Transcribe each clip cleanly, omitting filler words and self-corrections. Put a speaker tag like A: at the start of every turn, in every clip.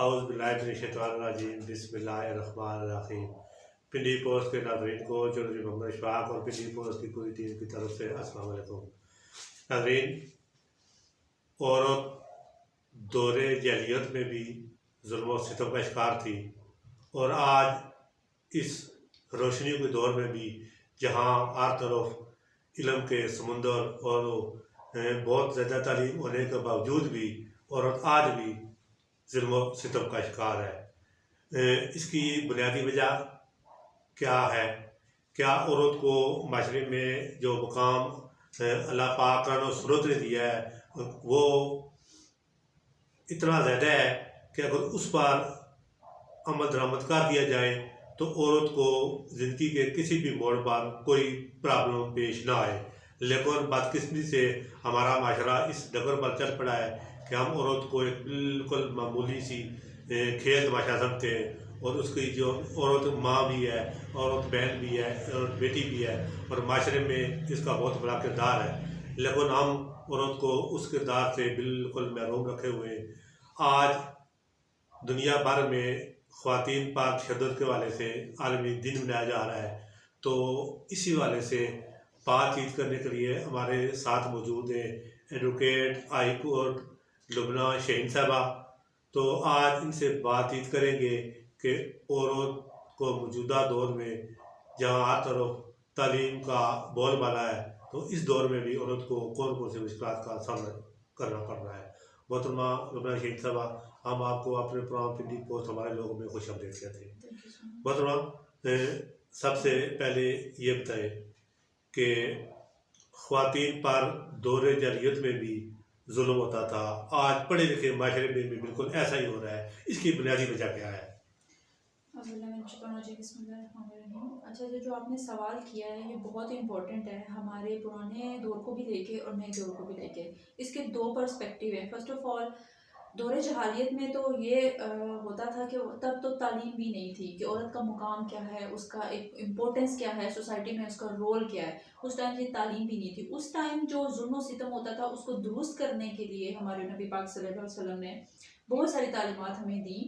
A: اعوذ باللہ من الشیطان الرجیم بسم اللہ الرحمن الرحیم۔ پنڈی پوسٹ کے ناظرین کو چودھری محمد اشفاق اور پنڈی پوسٹ کی پوری ٹیم کی طرف سے السلام علیکم۔ ناظرین، عورت دور جاہلیت میں بھی ظلم و ستم کا شکار تھی، اور آج اس روشنی کے دور میں بھی جہاں ہر طرف علم کے سمندر اور بہت زیادہ تعلیم ہونے کے باوجود بھی عورت آج بھی ظلم و ستم کا شکار ہے۔ اس کی بنیادی وجہ کیا ہے؟ کیا عورت کو معاشرے میں جو مقام اللہ پاک قرآن و سنت نے دیا ہے وہ اتنا زیادہ ہے کہ اگر اس پر عمل درآمد کر دیا جائے تو عورت کو زندگی کے کسی بھی موڑ پر کوئی پرابلم پیش نہ آئے؟ لیکن بدقسمتی سے ہمارا معاشرہ اس ڈگر پر چل پڑا ہے کہ ہم عورت کو ایک بالکل معمولی سی کھیل تماشا سمجھتے ہیں، اور اس کی جو عورت ماں بھی ہے، عورت بہن بھی ہے، عورت بیٹی بھی ہے، اور معاشرے میں اس کا بہت بڑا کردار ہے، لیکن ہم عورت کو اس کردار سے بالکل محروم رکھے ہوئے ہیں۔ آج دنیا بھر میں خواتین پر تشدد کے والے سے عالمی دن منایا جا رہا ہے، تو اسی والے سے بات چیت کرنے کے لیے ہمارے ساتھ موجود ہیں ایڈوکیٹ ہائی کورٹ لبنہ شہین صاحبہ۔ تو آج ان سے بات چیت کریں گے کہ عورت کو موجودہ دور میں جہاں ہر طرف تعلیم کا بول بالا ہے، تو اس دور میں بھی عورت کو کون کون سی مشکلات کا سامنا کرنا پڑ رہا ہے۔ محترمہ لبنہ شہین صاحبہ، ہم آپ کو اپنے پروگرام پنڈی پوسٹ ہمارے لوگوں میں خوش آمدید کہتے ہیں۔ محترمہ، سب سے پہلے یہ بتائیں کہ خواتین پر دور جاہلیت میں بھی ظلم ہوتا تھا، آج پڑھے لکھے معاشرے میں بھی بالکل ایسا ہی ہو رہا ہے، اس کی بنیادی وجہ کیا ہے؟
B: اچھا، جو آپ نے سوال کیا ہے یہ بہت امپورٹنٹ ہے، ہمارے پرانے دور کو بھی دیکھے اور نئے دور کو بھی دیکھے۔ اس کے دو پرسپیکٹیو ہیں۔ فرسٹ آف آل، دور جہالیت میں تو یہ ہوتا تھا کہ تب تو تعلیم بھی نہیں تھی کہ عورت کا مقام کیا ہے، اس کا ایک امپورٹنس کیا ہے سوسائٹی میں، اس کا رول کیا ہے۔ اس ٹائم یہ تعلیم بھی نہیں تھی۔ اس ٹائم جو ظلم و ستم ہوتا تھا اس کو درست کرنے کے لیے ہمارے نبی پاک صلی اللہ علیہ وسلم نے بہت ساری تعلیمات ہمیں دیں،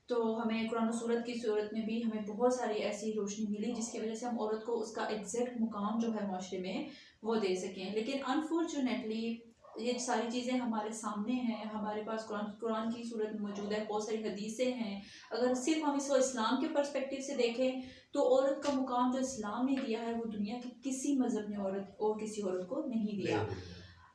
B: تو ہمیں قرآن و سورت کی صورت میں بھی ہمیں بہت ساری ایسی روشنی ملی جس کی وجہ سے ہم عورت کو اس کا ایگزیکٹ مقام جو ہے معاشرے میں وہ دے سکیں۔ لیکن انفارچونیٹلی یہ ساری چیزیں ہمارے سامنے ہیں، ہمارے پاس قرآن کی صورت میں موجود ہے، بہت ساری حدیثیں ہیں۔ اگر صرف ہم اس کو اسلام کے پرسپیکٹیو سے دیکھیں تو عورت کا مقام جو اسلام نے دیا ہے وہ دنیا کے کسی مذہب نے عورت اور کسی عورت کو نہیں دیا۔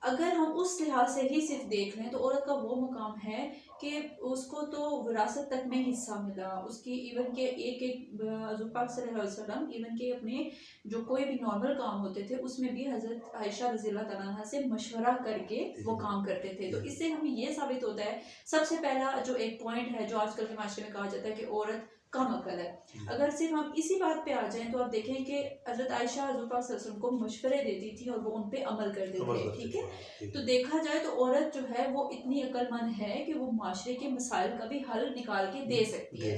B: اگر ہم اس لحاظ سے ہی صرف دیکھ لیں تو عورت کا وہ مقام ہے کہ اس کو تو وراثت تک میں حصہ ملا، اس کی ایون کہ ایک حضور پاک صلی اللہ علیہ وسلم ایون کہ اپنے جو کوئی بھی نارمل کام ہوتے تھے اس میں بھی حضرت عائشہ رضی اللہ تعالیٰ عنہ سے مشورہ کر کے وہ کام کرتے تھے۔ تو اس سے ہمیں یہ ثابت ہوتا ہے، سب سے پہلا جو ایک پوائنٹ ہے جو آج کل کے معاشرے میں کہا جاتا ہے کہ عورت کم عقل ہے۔ اگر صرف ہم اسی بات پہ آ جائیں تو آپ دیکھیں کہ حضرت عائشہ حضور پاک صلی اللہ علیہ وسلم کو مشورے دیتی تھی اور وہ ان پہ عمل کرتے تھے، ٹھیک ہے؟ تو دیکھا جائے تو عورت جو ہے وہ اتنی عقل مند ہے کہ وہ معاشرے کے مسائل کا بھی حل نکال کے دے سکتی ہے۔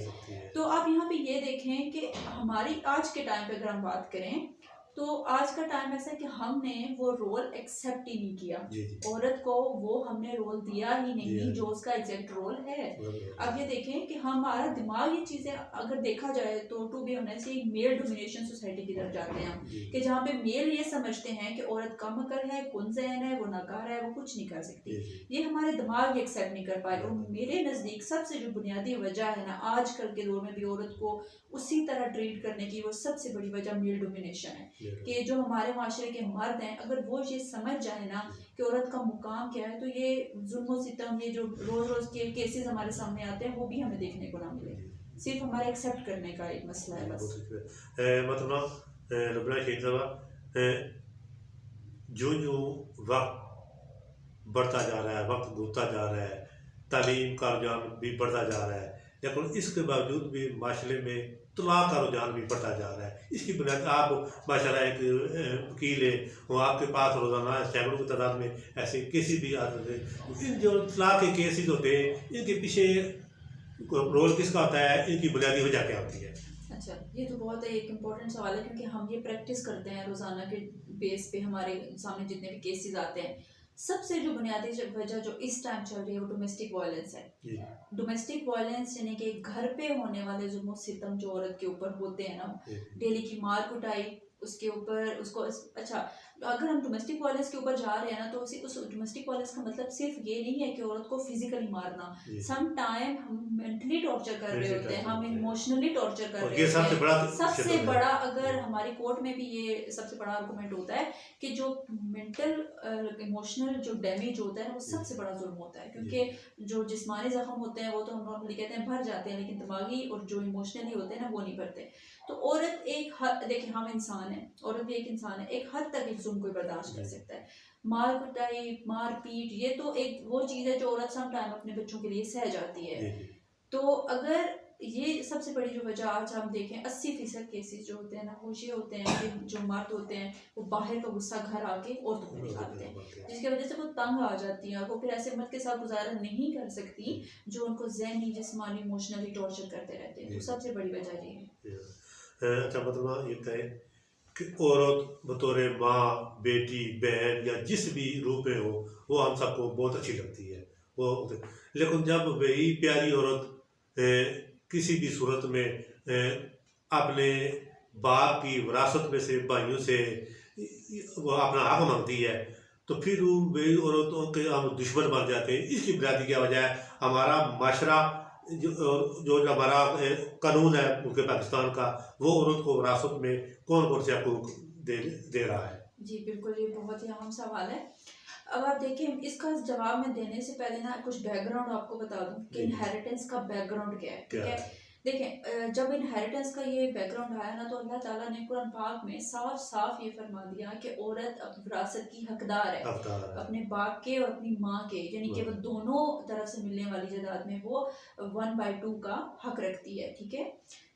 B: تو آپ یہاں پہ یہ دیکھیں کہ ہماری آج کے ٹائم پہ اگر ہم بات کریں تو آج کا ٹائم ایسا ہے کہ ہم نے وہ رول ایکسیپٹ ہی نہیں کیا، عورت کو وہ ہم نے رول دیا ہی نہیں جو اس کا ایگزیکٹ رول ہے۔ اب یہ دیکھیں کہ ہمارا دماغ یہ چیزیں اگر دیکھا جائے تو ٹو بی آنیسٹ ایک میل ڈومینیشن سوسائٹی کی طرف جاتے ہیں ہم، کہ جہاں پہ میل یہ سمجھتے ہیں کہ عورت کم عقل ہے، کن ذہن ہے، وہ ناکارہ ہے، وہ کچھ نہیں کر سکتی۔ یہ ہمارے دماغ یہ ایکسیپٹ نہیں کر پائے، اور میرے نزدیک سب سے جو بنیادی وجہ ہے نا آج کل کے دور میں بھی عورت کو اسی طرح ٹریٹ کرنے کی، وہ سب سے بڑی وجہ میل ڈومینیشن ہے۔ کہ جو ہمارے معاشرے کے مرد ہیں اگر وہ یہ سمجھ جائے نا کہ عورت کا مقام کیا ہے تو یہ ظلم و ستم، یہ جو روز روز کے کیسز ہمارے سامنے آتے ہیں وہ بھی ہمیں دیکھنے کو نہ ملے، صرف ہمارے ایکسیپٹ کرنے کا ایک مسئلہ ہے بس۔
A: مطلب لبنہ شہین صاحبہ، جو وقت بڑھتا جا رہا ہے، وقت گزرتا جا رہا ہے، تعلیم کا رجحان بھی بڑھتا جا رہا ہے، لیکن اس کے باوجود بھی معاشرے میں طلاق کا رجحان بھی بڑھتا جا رہا ہے۔ اس کی بنیاد آپ ماشاءاللہ ایک وکیل ہے، وہ آپ کے پاس روزانہ سینکڑوں کی تعداد میں ایسے کیسز بھی آتے ہیں۔ ان جو طلاق کے کیسز ہوتے ہیں ان کے پیچھے رول کس کا ہوتا ہے، ان کی بنیادی وجہ کیا ہوتی ہے؟
B: اچھا، یہ تو بہت ایک امپورٹنٹ سوال ہے کیونکہ ہم یہ پریکٹس کرتے ہیں روزانہ کے بیس پہ، ہمارے سامنے جتنے بھی کیسز آتے ہیں سب سے جو بنیادی وجہ جو اس ٹائم چل رہی ہے وہ ڈومیسٹک وائلنس ہے. ڈومیسٹک وائلنس یعنی کہ گھر پہ ہونے والے ظلم و ستم جو عورت کے اوپر ہوتے ہیں نا, ڈیلی کی مار کٹائی, اس کے اوپر اس کو اچھا اگر ہم ڈومیسٹک وائلنس کے اوپر جا رہے ہیں نا تو اس ڈومیسٹک وائلنس کا مطلب صرف یہ نہیں ہے کہ عورت کو فزیکلی مارنا. سم ٹائم ہم مینٹلی ٹارچر کر رہے ہوتے ہیں, ہم ایموشنلی ٹارچر کر رہے ہوتے ہیں. سب سے بڑا اگر ہماری کورٹ میں بھی یہ سب سے بڑا آرگومنٹ ہوتا ہے کہ جو مینٹل ایموشنل جو ڈیمیج ہوتا ہے نا وہ سب سے بڑا ظلم ہوتا ہے, کیونکہ جو جسمانی زخم ہوتے ہیں وہ تو ہم نارملی کہتے ہیں بھر جاتے ہیں, لیکن دماغی اور جو ایموشنلی ہوتے ہیں نا وہ نہیں بھرتے. تو عورت ایک حد, دیکھیں ہم انسان ہیں, عورت بھی ایک انسان ہے, ایک حد تک ایک ظلم کوئی برداشت کر سکتا ہے. مار کٹائی, مار پیٹ, یہ تو ایک وہ چیز ہے جو عورت سم ٹائم اپنے بچوں کے لیے سہ جاتی ہے. تو اگر یہ سب سے بڑی جو وجہ آج ہم دیکھیں 80% کیسز جو ہوتے ہیں نا وہ یہ ہوتے ہیں کہ جو مرد ہوتے ہیں وہ باہر کا غصہ گھر آ کے عورتوں کو نکالتے ہیں, جس کی وجہ سے وہ تنگ آ جاتی ہیں اور وہ پھر ایسے مرد کے ساتھ گزارا نہیں کر سکتی جو ان کو ذہنی جسمانی ایموشنلی ٹارچر کرتے رہتے ہیں. تو سب سے بڑی وجہ یہ ہے.
A: اچھا مطلب یہ کہیں کہ عورت بطور ماں, بیٹی, بہن یا جس بھی روپ میں ہو وہ ہم سب کو بہت اچھی لگتی ہے وہ, لیکن جب وہی پیاری عورت کسی بھی صورت میں اپنے باپ کی وراثت میں سے بھائیوں سے وہ اپنا حق مانگتی ہے تو پھر وہی عورتوں کے ہم دشمن بن جاتے ہیں. اس کی بنیادی کیا وجہ ہے؟ ہمارا معاشرہ جو ہمارا قانون ہے ملک پاکستان کا وہ عورت کو وراثت میں کون کون سے حقوق دے رہا ہے؟
B: جی بالکل, یہ بہت ہی اہم سوال ہے. اب آپ دیکھیں اس کا جواب میں دینے سے پہلے نا کچھ بیک گراؤنڈ آپ کو بتا دوں کہ انہیریٹنس کا بیک گراؤنڈ کیا ہے. ٹھیک ہے, دیکھیں جب انہیریٹنس کا یہ بیک گراؤنڈ آیا نا تو اللہ تعالیٰ نے قرآن پاک میں صاف صاف یہ فرما دیا کہ عورت وراثت کی حقدار ہے اپنے باپ کے اور اپنی ماں کے, یعنی کہ وہ دونوں طرف سے ملنے والی جائیداد میں وہ 1/2 کا حق رکھتی ہے. ٹھیک ہے,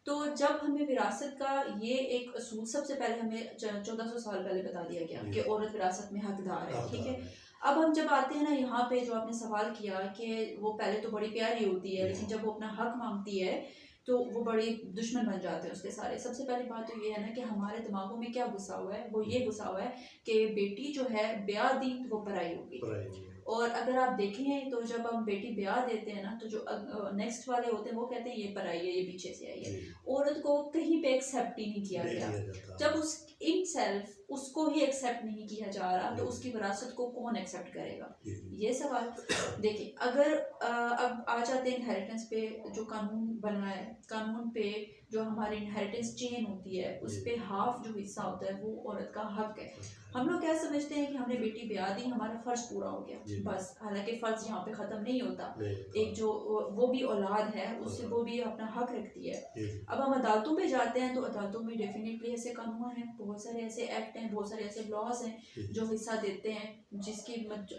B: تو جب ہمیں وراثت کا یہ ایک اصول سب سے پہلے ہمیں 1400 سال پہلے بتا دیا گیا کہ عورت وراثت میں حقدار ہے. ٹھیک ہے, اب ہم جب آتے ہیں نا یہاں پہ جو آپ نے سوال کیا کہ وہ پہلے تو بڑی پیاری ہوتی ہے لیکن جب وہ اپنا حق مانگتی ہے تو وہ بڑی دشمن بن جاتے ہیں اس کے سارے. سب سے پہلی بات تو یہ ہے نا کہ ہمارے دماغوں میں کیا گھسا ہوا ہے, وہ یہ گھسا ہوا ہے کہ بیٹی جو ہے بیاہ دی تو وہ پرائی ہوگی. اور اگر آپ دیکھیں تو جب ہم بیٹی بیاہ دیتے ہیں نا تو جو نیکسٹ والے ہوتے ہیں وہ کہتے ہیں یہ پرائی ہے, یہ پیچھے سے آئی ہے. عورت کو کہیں پہ ایکسیپٹ ہی نہیں کیا گیا. جب اس ان سیلف اس کو ہی ایکسیپٹ نہیں کیا جا رہا تو اس کی وراثت کو کون ایکسیپٹ کرے گا, یہ سوال. دیکھیں اگر اب آ جاتے ہیں انہیریٹنس پہ, جو قانون بنا ہے, قانون پہ جو ہماری انہیریٹنس چین ہوتی ہے اس پہ ہاف جو حصہ ہوتا ہے وہ عورت کا حق ہے. ہم لوگ کیا سمجھتے ہیں کہ ہم نے بیٹی بیاہ دی, ہمارا فرض پورا ہو گیا بس, حالانکہ فرض یہاں پہ ختم نہیں ہوتا. ایک جو وہ بھی اولاد ہے اس سے وہ بھی اپنا حق رکھتی ہے. اب ہم عدالتوں پہ جاتے ہیں تو عدالتوں میں ڈیفینیٹلی ایسے قانون ہیں, بہت سارے ایسے ایکٹ ہیں, بہت سارے ایسے لاز ہیں جو حصہ دیتے ہیں جس کی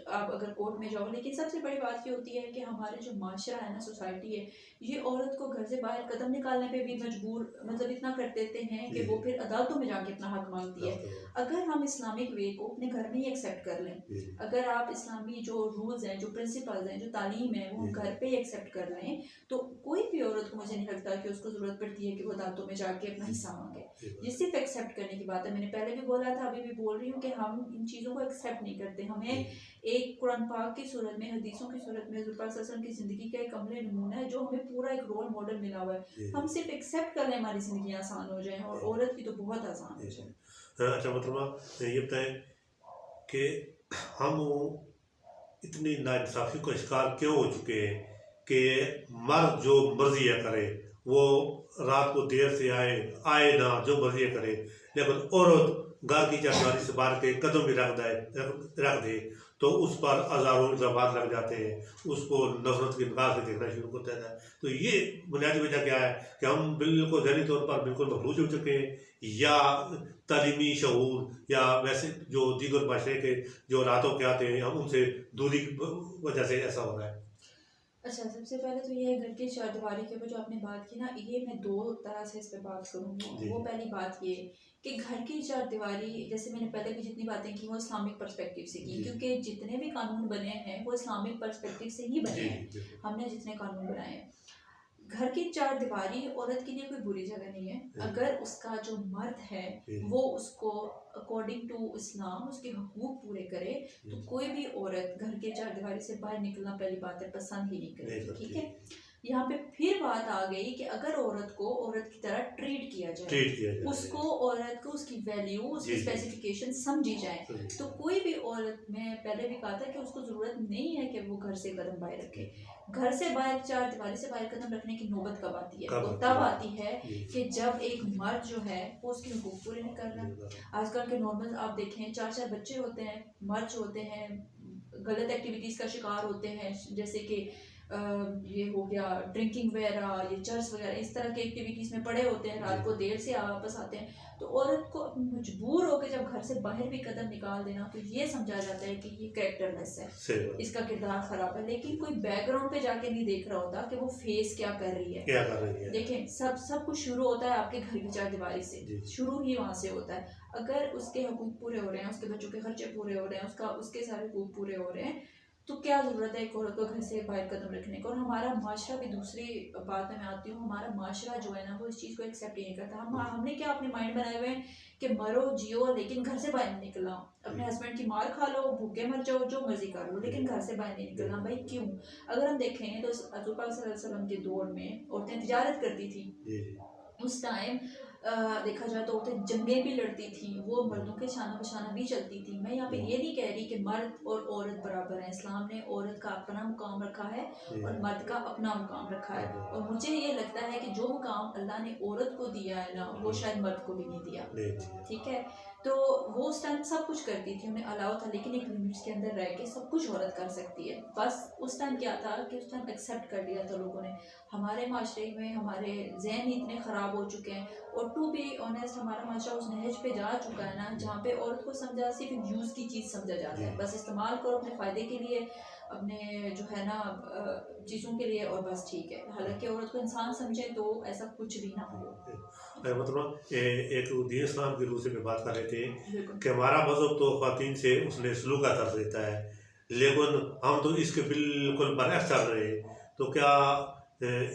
B: آپ اگر کورٹ میں جاؤ. لیکن سب سے بڑی بات یہ ہوتی ہے کہ ہمارے جو معاشرہ ہے نا, سوسائٹی ہے, یہ عورت کو گھر سے باہر قدم نکالنے پہ بھی مجبور مطلب اتنا کر دیتے ہیں کہ وہ پھر عدالتوں میں جا کے اپنا حق مانگتی ہے. اگر ہم اسلامک وے کو اپنے گھر میں ہی ایکسیپٹ کر لیں, اگر آپ اسلامی جو رولز ہیں, جو پرنسپلز ہیں, جو تعلیم ہے وہ گھر پہ ہی ایکسیپٹ کر لیں تو کوئی بھی عورت کو مجھے نہیں لگتا کہ اس کو ضرورت پڑتی ہے کہ وہ عدالتوں میں جا کے اپنا حصہ مانگے. یہ صرف ایکسیپٹ کرنے کی بات ہے. میں نے پہلے بھی بولا تھا, ابھی بھی بول رہی ہوں کہ ہم ان چیزوں کو ایکسیپٹ نہیں کرتے. ہمیں ایک قرآن پاک کی صورت میں, حدیثوں کی صورت میں حضور پاک صلی اللہ علیہ وسلم کی زندگی کا ایک عملی نمونہ ہے جو ہمیں پورا ایک رول ماڈل ملا ہوا ہے. ہم صرف ایکسیپٹ کر لیں ہماری زندگی آسان ہو جائیں, اور عورت کی تو بہت آسان ہو جائے.
A: اچھا مطلب یہ بتائیں کہ ہم اتنی ناانصافی کا شکار کیوں ہو چکے ہیں کہ مرد جو مرضی کرے, وہ رات کو دیر سے آئے نہ, جو مرضی کرے, لیکن عورت گھر کی چارچاری سے باہر کے قدم بھی رکھ دے تو اس پر ہزاروں الزامات لگ جاتے ہیں, اس کو نفرت کی نگاہ سے دیکھنا شروع کرتا ہے. تو یہ بنیادی وجہ کیا ہے کہ ہم بالکل ذہنی طور پر بالکل مفلوج ہو چکے ہیں, یا تعلیمی شعور یا ویسے جو دیگر معاشرے کے جو راتوں کے آتے ہیں ہم ان سے دوری کی وجہ سے ایسا ہو رہا ہے؟
B: اچھا, سب سے پہلے تو یہ گھر کی چار دیواری کے اوپر جو آپ نے بات کی نا, یہ میں 2 طرح سے اس پہ بات کروں گی. وہ پہلی بات یہ کہ گھر کی چار دیواری, جیسے میں نے پہلے بھی جتنی باتیں کی وہ اسلامک پرسپیکٹیو سے کی, کیونکہ جتنے بھی قانون بنے ہیں وہ اسلامک پرسپیکٹیو سے ہی بنے ہیں. ہم نے جتنے قانون بنائے ہیں, گھر کی چار دیواری عورت کے لیے کوئی بری جگہ نہیں ہے. اگر اس کا جو مرد ہے وہ اس کو اکارڈنگ ٹو اسلام اس کے حقوق پورے کرے تو کوئی بھی عورت گھر کے چار دیواری سے باہر نکلنا پہلی بات ہے پسند ہی نہیں کرے گی. ٹھیک ہے. یہاں پہ پھر بات آ گئی کہ اگر عورت کو عورت کی طرح ٹریٹ کیا جائے, اس کو عورت کو اس کی ویلیو, اس کی اسپیسیفکیشن سمجھی جائے, تو کوئی بھی عورت, میں پہلے بھی کہا تھا کہ اس کو ضرورت نہیں ہے کہ وہ گھر سے قدم باہر رکھے. گھر سے باہر, چار دیواری سے باہر قدم رکھنے کی نوبت کب آتی ہے؟ وہ تب آتی ہے کہ جب ایک مرد جو ہے وہ اس کے حقوق پورے نہیں کر رہا. آج کل کے نارمل آپ دیکھیں, چار بچے ہوتے ہیں, مرد ہوتے ہیں غلط ایکٹیویٹیز کا شکار ہوتے ہیں, جیسے کہ یہ ہو گیا ڈرنکنگ وغیرہ, یہ چرس وغیرہ, اس طرح کی ایکٹیویٹیز میں پڑے ہوتے ہیں, رات کو دیر سے واپس آتے ہیں. تو عورت کو مجبور ہو کے جب گھر سے باہر بھی قدم نکال دینا تو یہ سمجھا جاتا ہے کہ یہ کریکٹر لیس ہے, اس کا کردار خراب ہے. لیکن کوئی بیک گراؤنڈ پہ جا کے نہیں دیکھ رہا ہوتا کہ وہ فیس کیا کر رہی ہے. دیکھیں سب کچھ شروع ہوتا ہے آپ کے گھر کی چار دیواری سے, شروع ہی وہاں سے ہوتا ہے. اگر اس کے حقوق پورے ہو رہے ہیں, اس کے بچوں کے خرچے پورے ہو رہے ہیں, اس کے سارے حقوق پورے ہو رہے ہیں, تو کیا ضرورت ہے ایک عورت کو گھر سے باہر قدم رکھنے کو. اور ہمارا معاشرہ بھی, دوسری بات میں آتی ہوں, ہمارا معاشرہ جو ہے نا وہ اس چیز کو ایکسیپٹ ہی نہیں کرتا. ہم نے کیا اپنے مائنڈ بنائے ہوئے ہیں کہ مرو جیو لیکن گھر سے باہر نہیں نکلنا, اپنے ہسبینڈ کی مار کھا لو, بھوکے مر جاؤ, جو مرضی کر لو, لیکن گھر سے باہر نہیں نکلنا. بھائی کیوں؟ اگر ہم دیکھیں تو حضور پاک صلی اللہ علیہ وسلم کے دور میں عورتیں تجارت کرتی تھیں. اس ٹائم دیکھا جائے تو عورتیں جنگیں بھی لڑتی تھیں, وہ مردوں کے شانہ بشانہ بھی چلتی تھیں. میں یہاں پہ یہ نہیں کہہ رہی کہ مرد اور عورت برابر ہیں. اسلام نے عورت کا اپنا مقام رکھا ہے اور مرد کا اپنا مقام رکھا ہے, اور مجھے یہ لگتا ہے کہ جو مقام اللہ نے عورت کو دیا ہے نا وہ شاید مرد کو بھی نہیں دیا. ٹھیک ہے. تو وہ اس ٹائم سب کچھ کرتی تھی, انہیں الاؤ تھا, لیکن ایک لمٹس کے اندر رہ کے سب کچھ عورت کر سکتی ہے. بس اس ٹائم کیا تھا کہ اس ٹائم ایکسیپٹ کر لیا تھا لوگوں نے. ہمارے معاشرے میں ہمارے ذہن ہی اتنے خراب ہو چکے ہیں, اور ٹو بی آنیسٹ ہمارا معاشرہ اس نہج پہ جا چکا ہے نا جہاں پہ عورت کو سمجھا صرف یوز کی چیز سمجھا جاتا ہے. بس استعمال کرو اپنے فائدے کے لیے, اپنے جو ہے نا چیزوں کے لیے, اور بس ٹھیک ہے. حالانکہ عورت کو انسان سمجھے تو ایسا کچھ بھی نہ ہو.
A: مطلب ایک دین اسلام کی روح سے میں بات کر رہے تھے کہ ہمارا مذہب تو خواتین سے اس نے سلوک کا طرز دیتا ہے, لیکن ہم تو اس کے بالکل برعکس چل رہے ہیں. تو کیا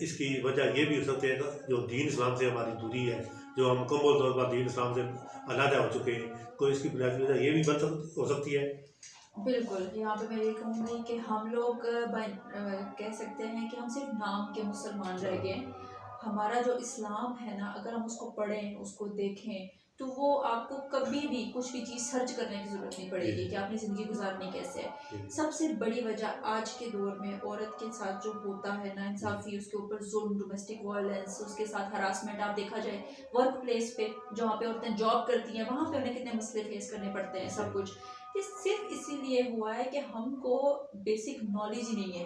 A: اس کی وجہ یہ بھی ہو سکتی ہے کہ جو دین اسلام سے ہماری دوری ہے, جو ہم مکمل طور پر دین اسلام سے علیحدہ ہو چکے ہیں, کوئی اس کی بنیادی وجہ یہ بھی ہو سکتی ہے؟
B: بالکل. یہاں پہ میں یہ کہوں گی کہ ہم لوگ کہہ سکتے ہیں کہ ہم صرف نام کے مسلمان رہ گئے. ہمارا جو اسلام ہے نا, اگر ہم اس کو پڑھیں, اس کو دیکھیں, تو وہ آپ کو کبھی بھی کچھ بھی چیز سرچ کرنے کی ضرورت نہیں پڑے گی کہ آپ نے زندگی گزارنی کیسے ہے. سب سے بڑی وجہ آج کے دور میں عورت کے ساتھ جو ہوتا ہے نا انصافی, اس کے اوپر ظلم, ڈومیسٹک وائلنس, اس کے ساتھ ہراسمنٹ. آپ دیکھا جائے ورک پلیس پہ جہاں پہ عورتیں جاب کرتی ہیں, وہاں پہ انہیں کتنے مسئلے فیس کرنے پڑتے ہیں. سب کچھ یہ صرف اسی لیے ہوا ہے کہ ہم کو بیسک نالج ہی نہیں ہے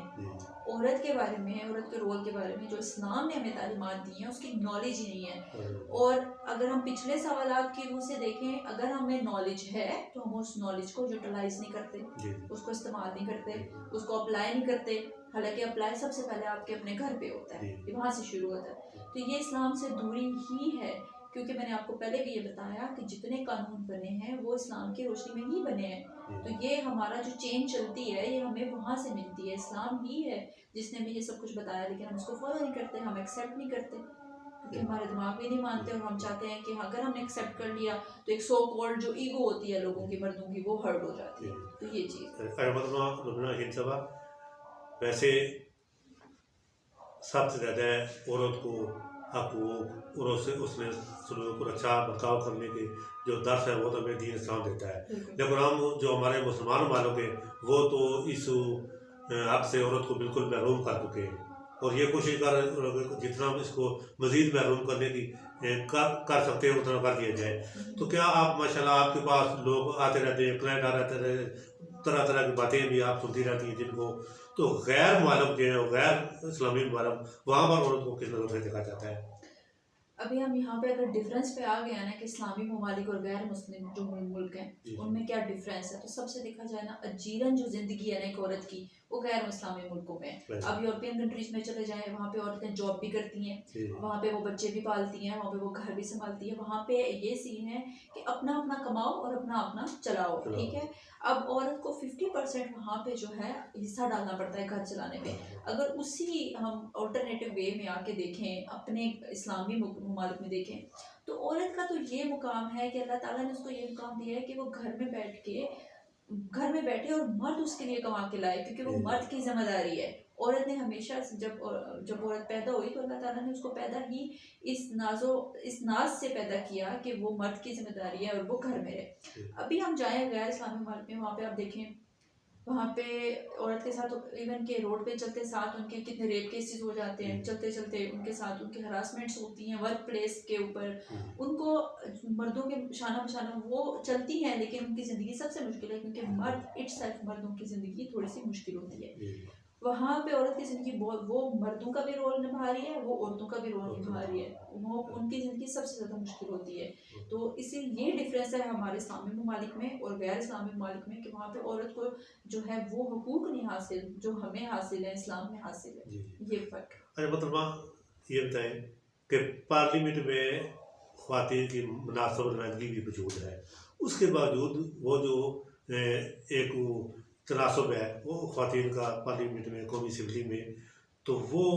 B: عورت کے بارے میں, عورت کے رول کے بارے میں. جو اسلام نے ہمیں تعلیمات دی ہیں اس کی نالج ہی نہیں ہے. اور اگر ہم پچھلے سوالات کی روح سے دیکھیں, اگر ہمیں نالج ہے تو ہم اس نالج کو یوٹیلائز نہیں کرتے, اس کو استعمال نہیں کرتے, اس کو اپلائی نہیں کرتے. حالانکہ اپلائی سب سے پہلے آپ کے اپنے گھر پہ ہوتا ہے, وہاں سے شروع ہوتا ہے. تو یہ اسلام سے دوری ہی ہے, کیونکہ میں نے آپ کو پہلے بھی یہ بتایا کہ جتنے قانون بنے ہیں وہ اسلام کی روشنی میں ہی بنے ہیں. تو یہ ہمارا جو چین چلتی ہے یہ ہمیں وہاں سے ملتی ہے. اسلام ہی ہے جس نے ہمیں یہ سب کچھ بتایا, لیکن ہم اس کو فالو نہیں کرتے, ہم ایکسیپٹ نہیں کرتے, کیونکہ ہمارے دماغ بھی نہیں مانتے. اور ہم چاہتے ہیں کہ اگر ہم نے ایکسیپٹ کر لیا تو ایک سو کالڈ جو ایگو ہوتی ہے لوگوں کی, مردوں کی, وہ ہرٹ ہو جاتی ہے. تو یہ چیز
A: ویسے سب سے زیادہ عورت کو حقوق اور اس نے سلوک اور اچھا برتاؤ کرنے کے جو درس ہے وہ تو ہمیں دین اسلام دیتا ہے. لیکن ہم جو ہمارے مسلمان مالک ہیں وہ تو اس حق سے عورت کو بالکل محروم کر چکے ہیں, اور یہ کوشش کر جتنا اس کو مزید محروم کرنے کی کر سکتے ہیں اتنا کر دیا جائے. تو کیا آپ ماشاءاللہ آپ کے پاس لوگ آتے رہتے ہیں, کلائنٹ آتے رہتے ہیں, طرح طرح کی باتیں بھی آپ سنتی رہتی ہیں جن کو تو غیر ممالک جو ہے غیر اسلامی ممالک وہاں پر عورت کو کس نظر سے دیکھا جاتا ہے؟
B: ابھی ہم یہاں پہ اگر ڈفرینس پہ آ گیا نا کہ اسلامی ممالک اور غیر مسلم جو ملک ہیں ان میں کیا ڈفرینس ہے, تو سب سے دیکھا جائے نا اجیرن جو زندگی ہے نا ایک عورت کی, وہ غیر اسلامی ملکوں میں. اب یورپین کنٹریز میں چلے جائیں, وہاں پہ عورتیں جاب بھی کرتی ہیں, وہاں پہ وہ بچے بھی پالتی ہیں, وہاں پہ وہ گھر بھی سنبھالتی ہیں. وہاں پہ یہ سین ہے کہ اپنا اپنا کماؤ اور اپنا اپنا چلاؤ, ٹھیک ہے. اب عورت کو 50% وہاں پہ جو ہے حصہ ڈالنا پڑتا ہے گھر چلانے میں. اگر اسی ہم آلٹرنیٹیو وے میں آ کے دیکھیں, اپنے اسلامی ممالک میں دیکھیں, تو عورت کا تو یہ مقام ہے کہ اللہ تعالیٰ نے اس کو یہ مقام دیا ہے کہ وہ گھر میں بیٹھے اور مرد اس کے لیے کما کے لائے, کیونکہ وہ مرد کی ذمہ داری ہے. عورت نے ہمیشہ جب عورت پیدا ہوئی تو اللہ تعالیٰ نے اس کو پیدا ہی اس ناز سے پیدا کیا کہ وہ مرد کی ذمہ داری ہے اور وہ گھر میں رہے. ابھی ہم جائیں غیر اسلامی ملک میں, وہاں پہ آپ دیکھیں وہاں پہ عورت کے ساتھ ایون کہ روڈ پہ چلتے ساتھ ان کے کتنے ریپ کیسز ہو جاتے ہیں, چلتے چلتے ان کے ساتھ ان کی ہراسمنٹس ہوتی ہیں ورک پلیس کے اوپر. ان کو مردوں کے شانہ بشانہ وہ چلتی ہیں, لیکن ان کی زندگی سب سے مشکل ہے, کیونکہ مردوں کی زندگی تھوڑی سی مشکل ہوتی ہے. وہاں پہ عورت کی زندگی وہ مردوں کا بھی رول نبھا رہی ہے, وہ عورتوں کا بھی رول نبھا رہی ہے. وہ ان کی زندگی سب سے زیادہ مشکل ہوتی ہے. تو اسی یہ ڈفرینس ہے ہمارے اسلامی ممالک میں اور غیر اسلامی ممالک میں, کہ وہاں پہ عورت کو جو ہے وہ حقوق نہیں حاصل جو ہمیں حاصل ہے, اسلام میں حاصل ہے. یہ فرق.
A: اچھا مطلب یہ بتائیں کہ پارلیمنٹ میں خواتین کی مناسب نمائندگی بھی موجود ہے, اس کے باوجود وہ جو ایک تناسب ہے وہ خواتین کا پارلیمنٹ میں, قومی اسمبلی میں, تو وہ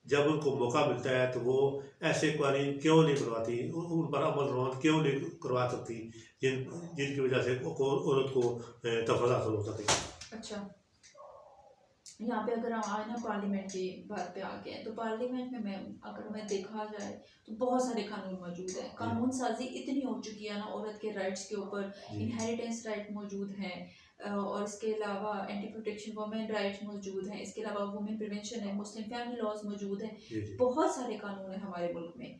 A: جب ان کو موقع ملتا ہے تو وہ ایسے قوانین کیوں نہیں بنواتی, ان پر عمل درآمد کیوں نہیں کروا سکتی جن کی وجہ سے عورت کو تفضل حاصل ہو سکے.
B: اچھا, یہاں پہ اگر ہم آئے نا پارلیمنٹ کی بات پہ آ گئے, تو پارلیمنٹ میں اگر ہمیں دیکھا جائے تو بہت سارے قانون موجود ہیں. قانون سازی اتنی ہو چکی ہے نا عورت کے رائٹس کے اوپر, انہیریٹنس رائٹ موجود ہیں, اور اس کے علاوہ اینٹی پروٹیکشن وومن رائٹس موجود ہیں, اس کے علاوہ وومن پریونشن ہے, مسلم فیملی لاز موجود ہیں. بہت سارے قانون ہیں ہمارے ملک میں.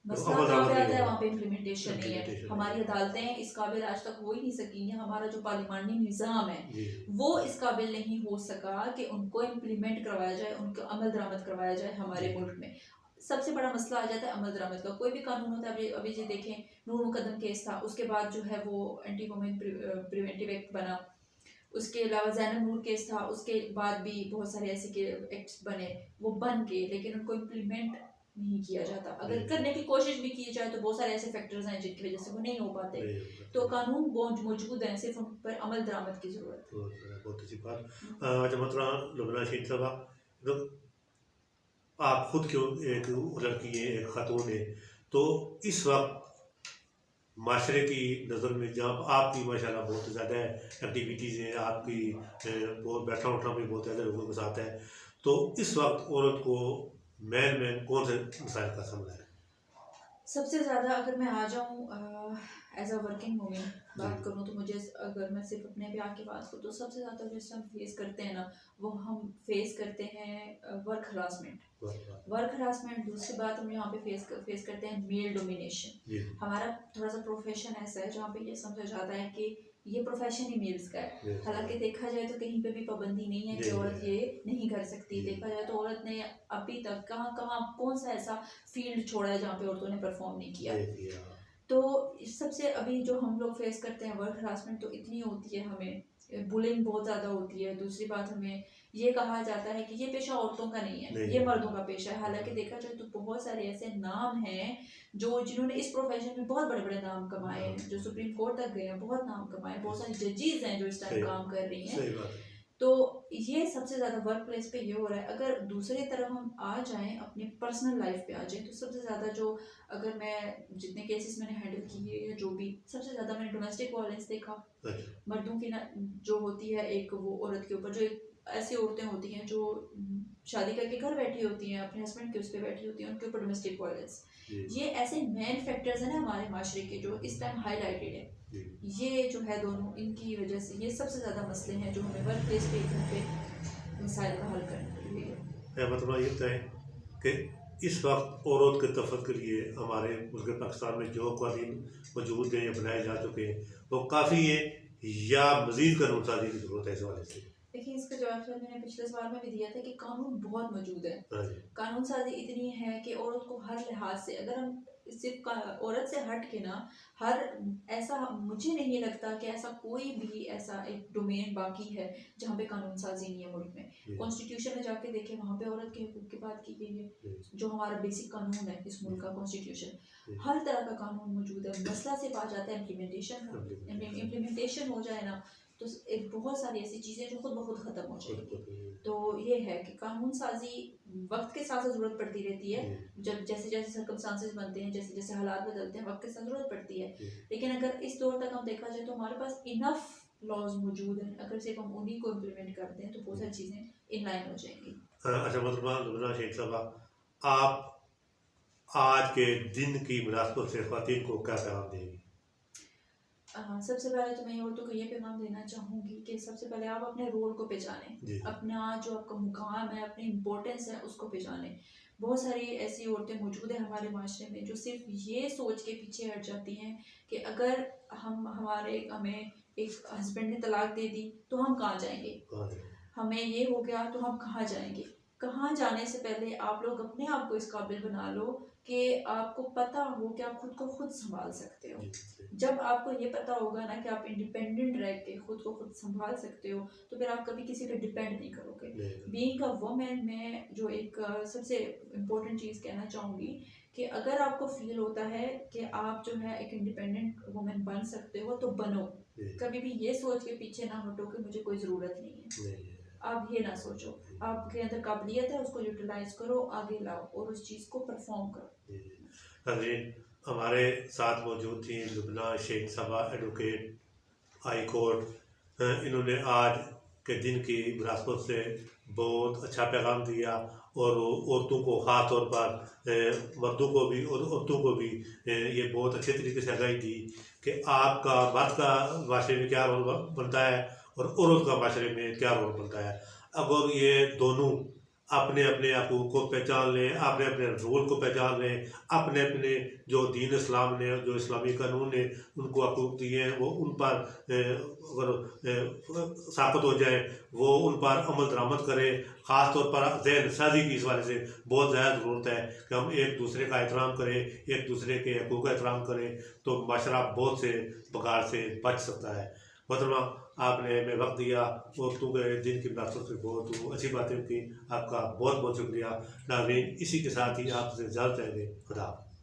B: مسئلہ کہاں پہ آتا ہے, وہاں پہ امپلیمنٹیشن نہیں ہے. ہماری عدالتیں اس قابل آج تک ہو ہی نہیں سکی ہیں. ہمارا جو پارلیمانی نظام ہے وہ اس قابل نہیں ہو سکا کہ ان کو امپلیمنٹ کروایا جائے, ان کو عمل درآمد کروایا جائے ہمارے ملک میں. سب سے بڑا مسئلہ آ جاتا ہے عمل درآمد کا. کوئی بھی قانون ہوتا ہے, ابھی جو دیکھیں نور مقدم کیس تھا, اس کے بعد جو ہے وہ اینٹی وومن پریونٹیو ایکٹ بنا. اس کے علاوہ زینب نور کیس تھا, اس کے بعد بھی بہت سارے ایسے ایکٹس بنے, وہ بن کے لیکن ان کو امپلیمنٹ نہیں کیا جاتا. اگر کرنے کی کوشش بھی کی جائے تو بہت سارے ایسے فیکٹرز ہیں جن کی وجہ سے وہ نہیں ہو پاتے. تو قانون موجود ہیں, صرف ان پر عمل درآمد کی ضرورت ہے.
A: بہت اچھی بات. اچھا مطلب لبنہ شہید صاحبہ, آپ خود کیوں ایک لڑکی ہیں, ایک خاتون ہیں, تو اس وقت معاشرے کی نظر میں جہاں آپ کی ماشاءاللہ بہت زیادہ ایکٹیویٹیز ہیں, آپ کی بہت بیٹھنا اٹھنا بھی بہت زیادہ لوگوں کے ساتھ ہے, تو اس وقت عورت کو مین کون سے مسائل کا سامنا ہے؟
B: سب سے زیادہ اگر میں آ جاؤں ایز اے ورکنگ وومن بات کروں تو مجھے, اگر میں صرف اپنے بھی آ کے بات کروں تو سب سے زیادہ جو ہم فیس کرتے ہیں نا, وہ ہم فیس کرتے ہیں ورک ہراسمنٹ. دوسری بات ہم یہاں پہ فیس کرتے ہیں میل ڈومینیشن. ہمارا تھوڑا سا پروفیشن ایسا ہے جہاں پہ یہ سمجھا جاتا ہے کہ یہ پروفیشن ہی میلز کا ہے. حالانکہ دیکھا جائے تو کہیں پہ بھی پابندی نہیں ہے کہ عورت یہ نہیں کر سکتی. دیکھا جائے تو عورت نے ابھی تک کہاں کون سا ایسا فیلڈ چھوڑا ہے جہاں پہ عورتوں نے پرفارم نہیں کیا. تو سب سے ابھی جو ہم لوگ فیس کرتے ہیں ورک ہراسمنٹ تو اتنی ہوتی ہے, ہمیں بلنگ بہت زیادہ ہوتی ہے. دوسری بات ہمیں یہ کہا جاتا ہے کہ یہ پیشہ عورتوں کا نہیں ہے, یہ مردوں کا پیشہ ہے. حالانکہ دیکھا جائے تو بہت سارے ایسے نام ہیں جنہوں نے اس پروفیشن میں بہت بڑے بڑے نام کمائے ہیں, جو سپریم کورٹ تک گئے ہیں, بہت نام کمائے. بہت ساری ججیز ہیں جو اس ٹائم کام کر رہی ہیں. تو یہ سب سے زیادہ ورک پلیس پہ یہ ہو رہا ہے. اگر دوسری طرف ہم آ جائیں, اپنی پرسنل لائف پہ آ جائیں, تو سب سے زیادہ جو اگر میں جتنے کیسز میں نے ہینڈل کیے یا جو بھی, سب سے زیادہ میں نے ڈومیسٹک وائلنس دیکھا. مردوں کی جو ہوتی ہے ایک وہ عورت کے اوپر, جو ایک ایسی عورتیں ہوتی ہیں جو شادی کر کے گھر بیٹھی ہوتی ہیں, اپنے ہسبینڈ کے اس پہ بیٹھی ہوتی ہیں, ان کے اوپر ڈومیسٹک وائلنس. یہ ایسے مین فیکٹرز ہیں نا ہمارے معاشرے کے جو اس ٹائم ہائی لائٹڈ ہے. یہ جو ہے دونوں, ان کی وجہ سے یہ سب سے زیادہ مسئلے ہیں جو ہمیں ورک پلیس پہ گھر پہ مسائل کا حل کرنے کے لیے.
A: مطلب یہ بتائیں کہ اس وقت عورت کے تفت کے لیے ہمارے ملک پاکستان میں جو قوانین موجود ہیں یا بنائے جا چکے ہیں وہ کافی ہیں یا مزید قانون سازی کی ضرورت ہے اس حوالے سے؟
B: دیکھیے اس کا جواب میں نے پچھلے سوال میں بھی دیا تھا کہ قانون بہت موجود ہے. قانون سازی اتنی ہے کہ عورت کو ہر لحاظ سے, اگر ہم صرف عورت سے ہٹ کے نا ہر ایسا مجھے نہیں لگتا کہ ایسا کوئی بھی ایسا ایک ڈومین باقی ہے جہاں پہ قانون سازی نہیں ہے ملک میں. کانسٹیٹیوشن میں جا کے دیکھیں وہاں پہ عورت کے حقوق کی بات کی گئی ہے. جو ہمارا بیسک قانون ہے اس ملک کا کانسٹیٹیوشن، ہر طرح کا قانون موجود ہے. مسئلہ صرف آ جاتا ہے امپلیمنٹیشن کا. امپلیمنٹیشن ہو جائے نا تو ایک بہت ساری ایسی چیزیں جو خود بخود ختم ہو جائیں گی. تو یہ ہے کہ قانون سازی وقت کے ساتھ ضرورت پڑتی رہتی ہے. جب جیسے جیسے سرکمسٹانسز بنتے ہیں، جیسے جیسے حالات بدلتے ہیں، وقت کے ساتھ ضرورت پڑتی ہے. لیکن اگر اس دور تک ہم دیکھا جائے تو ہمارے پاس انف لاز موجود ہیں. اگر صرف ہم انہیں کو امپلیمنٹ کرتے ہیں تو بہت ساری چیزیں ان لائن ہو جائیں گی.
A: اچھا محترمہ لبنہ شیخ صاحبہ، آپ آج کے دن کی مناسبت سے خواتین کو کیا پیغام دیں گی؟
B: سب سے پہلے تو میں عورتوں کو یہ پیغام دینا چاہوں گی کہ سب سے پہلے آپ اپنے رول کو پہچانیں. اپنا جو آپ کا مقام ہے، اپنی امپورٹنس ہے، اس کو پہچانیں. بہت ساری ایسی عورتیں موجود ہیں ہمارے معاشرے میں جو صرف یہ سوچ کے پیچھے ہٹ جاتی ہیں کہ اگر ہمیں ایک ہسبینڈ نے طلاق دے دی تو ہم کہاں جائیں گے، ہمیں یہ ہو گیا تو ہم کہاں جائیں گے. کہاں جانے سے پہلے آپ لوگ اپنے آپ کو اس قابل بنا لو کہ آپ کو پتہ ہو کہ آپ خود کو خود سنبھال سکتے ہو. جب آپ کو یہ پتہ ہوگا نا کہ آپ انڈیپینڈنٹ رہ کے خود کو خود سنبھال سکتے ہو تو پھر آپ کبھی کسی پہ ڈیپینڈ نہیں کرو گے. بینگ اے وومن میں جو ایک سب سے امپورٹنٹ چیز کہنا چاہوں گی کہ اگر آپ کو فیل ہوتا ہے کہ آپ جو ہے ایک انڈیپینڈنٹ وومن بن سکتے ہو تو بنو. کبھی بھی یہ سوچ کے پیچھے نہ ہٹو کہ مجھے کوئی ضرورت نہیں ہے. آپ یہ نہ سوچو. آپ کے اندر قابلیت ہے، اس کو یوٹیلائز کرو، آگے لاؤ اور اس چیز کو پرفارم کرو.
A: ناظرین، ہمارے ساتھ موجود تھیں لبنہ شیخ صاحبہ، ایڈوکیٹ، ہائی کورٹ. انہوں نے آج کے دن کی مناسبت سے بہت اچھا پیغام دیا اور عورتوں کو خاص طور پر مردوں کو بھی اور عورتوں کو بھی یہ بہت اچھے طریقے سے آگاہی دی کہ آپ کا مرد کا معاشرے میں کیا رول بنتا ہے اور عورت کا معاشرے میں کیا رول بنتا ہے. اگر یہ دونوں اپنے اپنے حقوق کو پہچان لیں، اپنے اپنے رول کو پہچان لیں، اپنے اپنے جو دین اسلام نے، جو اسلامی قانون نے ان کو حقوق دیے ہیں وہ ان پر اگر ثابت ہو جائیں، وہ ان پر عمل درآمد کرے. خاص طور پر ذہن سازی کی اس والے سے بہت زیادہ ضرورت ہے کہ ہم ایک دوسرے کا احترام کریں، ایک دوسرے کے حقوق کا احترام کریں تو معاشرہ بہت سے بگاڑ سے بچ سکتا ہے. محترمہ، آپ نے ہمیں وقت دیا، عورتوں کے دن کی مناسبت سے بہت اچھی باتیں کی. آپ کا بہت بہت شکریہ. ناظرین، اسی کے ساتھ ہی آپ سے اجازت چاہیں گے. خدا حافظ.